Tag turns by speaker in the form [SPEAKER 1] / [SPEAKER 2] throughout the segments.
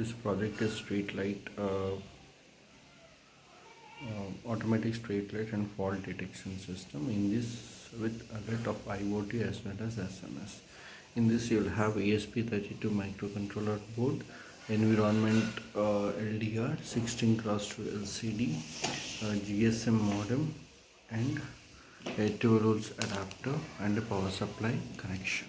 [SPEAKER 1] This project is street light, automatic street light and fault detection system. In this, with alert of IOT as well as SMS. In this, you'll have ESP32 microcontroller board, environment LDR, 16x2 LCD, GSM modem, and a 12 volts adapter and a power supply connection.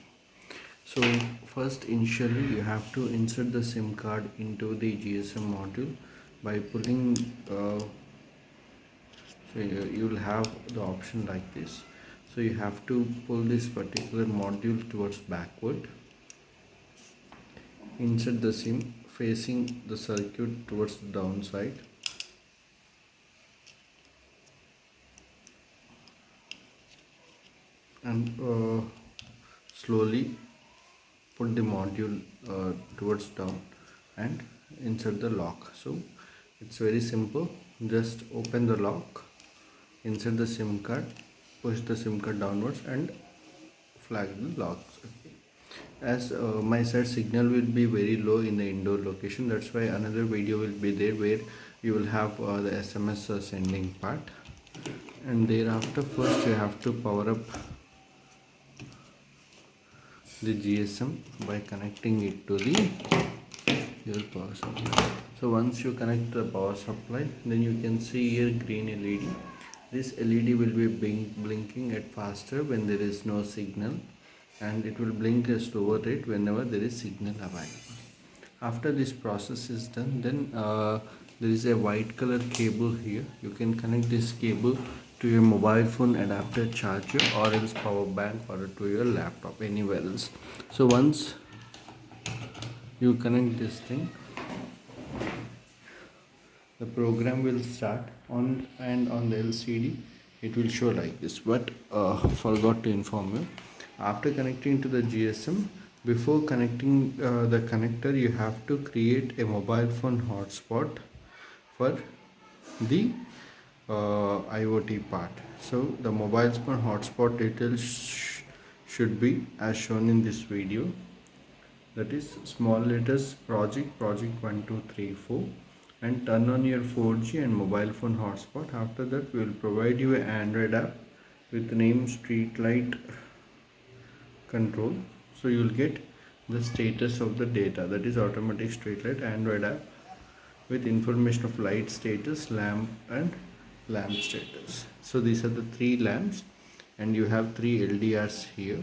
[SPEAKER 1] So first, initially you have to insert the SIM card into the GSM module by pulling. So you will have the option like this. So you have to pull this particular module towards backward, insert the SIM facing the circuit towards the downside, and slowly put the module towards down and insert the lock. So it's very simple. Just open the lock, insert the SIM card, push the SIM card downwards and flag the locks. As my side signal will be very low in the indoor location, that's why another video will be there where you will have the SMS sending part, and thereafter first you have to power up the GSM by connecting it to your power supply. So once you connect the power supply, then you can see here green LED. This LED will be blinking at faster when there is no signal, and it will blink at slower rate whenever there is signal available. After this process is done, then there is a white color cable here. You can connect this cable to your mobile phone adapter charger or else power bank or to your laptop, anywhere else. So once you connect this thing, the program will start on, and on the LCD it will show like this. But forgot to inform you, after connecting to the GSM, before connecting the connector, you have to create a mobile phone hotspot for the IoT part. So the mobile phone hotspot details should be as shown in this video. That is small letters project 1 2 3 4, and turn on your 4G and mobile phone hotspot. After that, we will provide you an Android app with the name Street Light Control. So you will get the status of the data, that is automatic street light Android app with information of light status, lamp and lamp status. So these are the 3 lamps, and you have 3 LDRs here,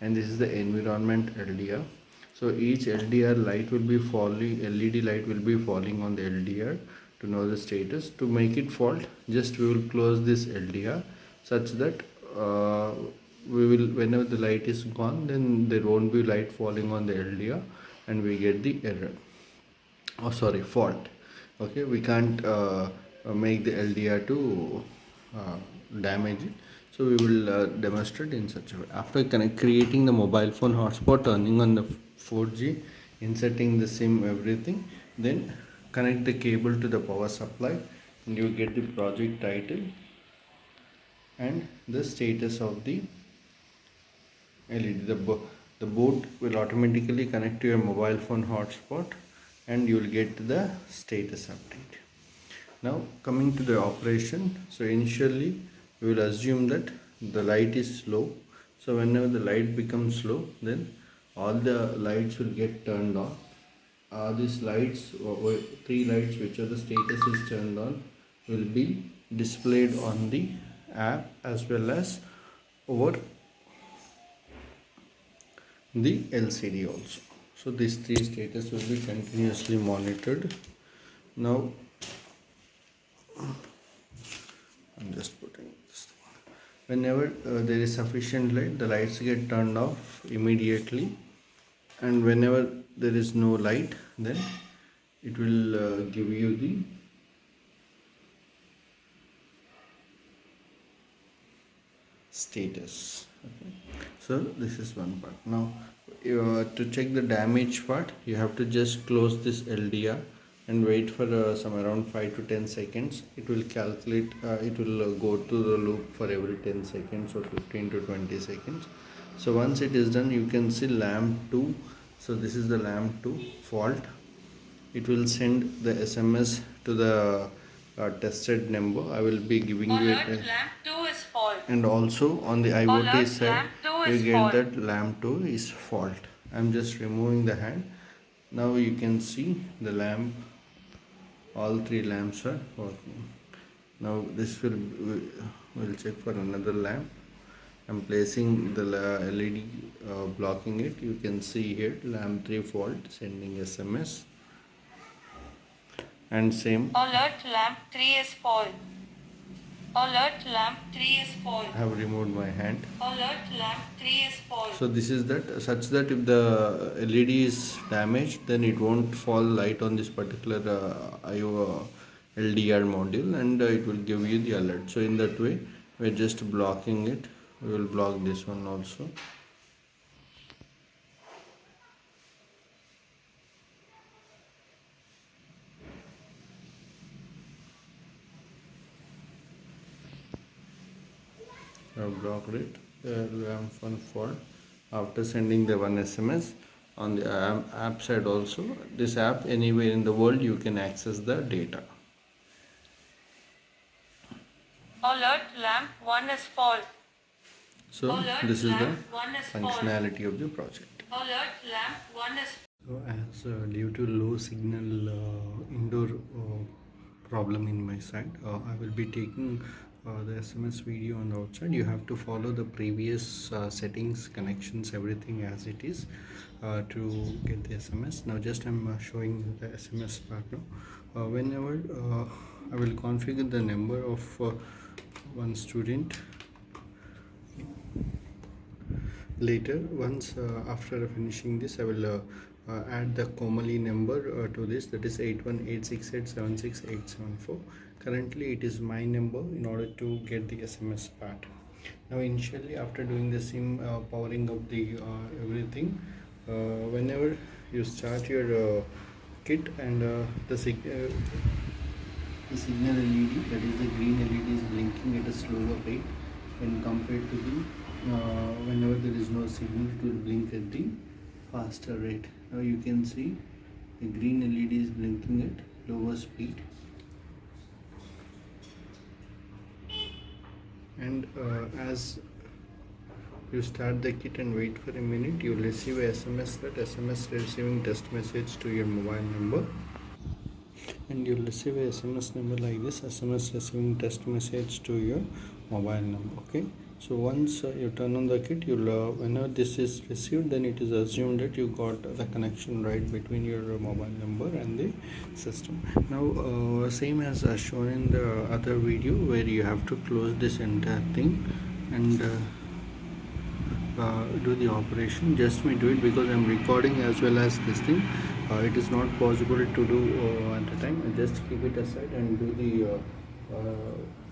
[SPEAKER 1] and this is the environment LDR. So each LDR light will be falling, LED light will be falling on the LDR to know the status. To make it fault, just we will close this LDR such that we will, whenever the light is gone, then there won't be light falling on the LDR and we get the error. Oh sorry, fault. Okay, we can't make the LDR to damage it. So we will demonstrate in such a way. After creating the mobile phone hotspot, turning on the 4G, inserting the SIM, everything, then connect the cable to the power supply, and you get the project title and the status of the LED. The board will automatically connect to your mobile phone hotspot, and you will get the status update. Now coming to the operation, so initially we will assume that the light is low. So whenever the light becomes low, then all the lights will get turned on. These lights, 3 lights which are the status is turned on, will be displayed on the app as well as over the LCD also. So these 3 status will be continuously monitored. Now I'm just putting this thing. Whenever there is sufficient light, the lights get turned off immediately, and whenever there is no light, then it will give you the status. Okay. So this is one part. Now to check the damage part, you have to just close this LDR and wait for some around 5 to 10 seconds. It will calculate, it will go to the loop for every 10 seconds or 15 to 20 seconds. So once it is done, you can see lamp 2. So this is the lamp 2 fault, it will send the SMS to the tested number. I will be giving you
[SPEAKER 2] Alert, lamp 2 is fault.
[SPEAKER 1] and also on the IoT
[SPEAKER 2] Alert,
[SPEAKER 1] side
[SPEAKER 2] lamp 2
[SPEAKER 1] you
[SPEAKER 2] is
[SPEAKER 1] get
[SPEAKER 2] fault.
[SPEAKER 1] that lamp 2 is fault. I'm just removing the hand. Now you can see the lamp, all three lamps are working. Now this will check for another lamp. I'm placing the LED blocking it. You can see here lamp 3 fault sending SMS, and same
[SPEAKER 2] Alert, lamp 3 is fault. Alert, lamp 3 is fault.
[SPEAKER 1] I have removed my hand.
[SPEAKER 2] Alert, lamp 3 is fault.
[SPEAKER 1] So this is that such that if the LED is damaged, then it won't fall light on this particular LDR module, and it will give you the alert. So in that way we're just blocking it. We will block this one also. I have blocked it. Lamp one fault after sending the one SMS. On the app side also, this app anywhere in the world you can access the data.
[SPEAKER 2] Alert, lamp 1 is fault.
[SPEAKER 1] So
[SPEAKER 2] Alert,
[SPEAKER 1] this is the
[SPEAKER 2] lamp 1 is fault.
[SPEAKER 1] functionality of the project.
[SPEAKER 2] Alert, lamp 1 is
[SPEAKER 1] So as due to low signal indoor problem in my side, I will be taking the SMS video on the outside. You have to follow the previous settings, connections, everything as it is to get the SMS. Now just I'm showing the SMS part now. Whenever I will configure the number of one student later. Once after finishing this, I will add the Komali number to this, that is 8186876874. Currently it is my number in order to get the SMS part. Now initially after doing the SIM powering up the everything, whenever you start your kit and the signal LED, that is the green LED, is blinking at a slower rate when compared to the whenever there is no signal, it will blink at the faster rate. Now you can see the green LED is blinking at lower speed, and as you start the kit and wait for a minute, you will receive a SMS, that SMS receiving test message to your mobile number, and you'll receive a SMS number like this, SMS receiving test message to your mobile number. Okay, so once you turn on the kit, you'll whenever this is received, then it is assumed that you got the connection right between your mobile number and the system. Now same as shown in the other video, where you have to close this entire thing and do the operation. Just me do it because I'm recording as well as this thing. It is not possible to do at the time. Just keep it aside and do the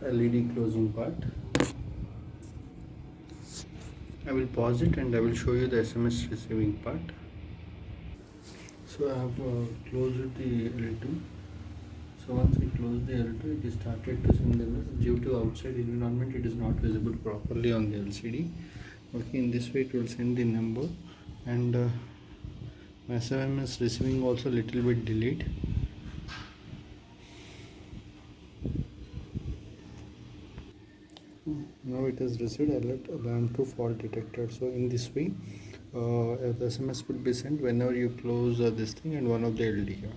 [SPEAKER 1] LED closing part. I will pause it and I will show you the SMS receiving part. So I have closed the L2. So once I close the L2, it is started to send the message. Due to outside environment, it is not visible properly on the LCD. Okay, in this way it will send the number, and my SMS receiving also little bit delayed. Now it has received alert lamp 2 fault detected. So in this way the SMS will be sent whenever you close this thing and one of the LDR.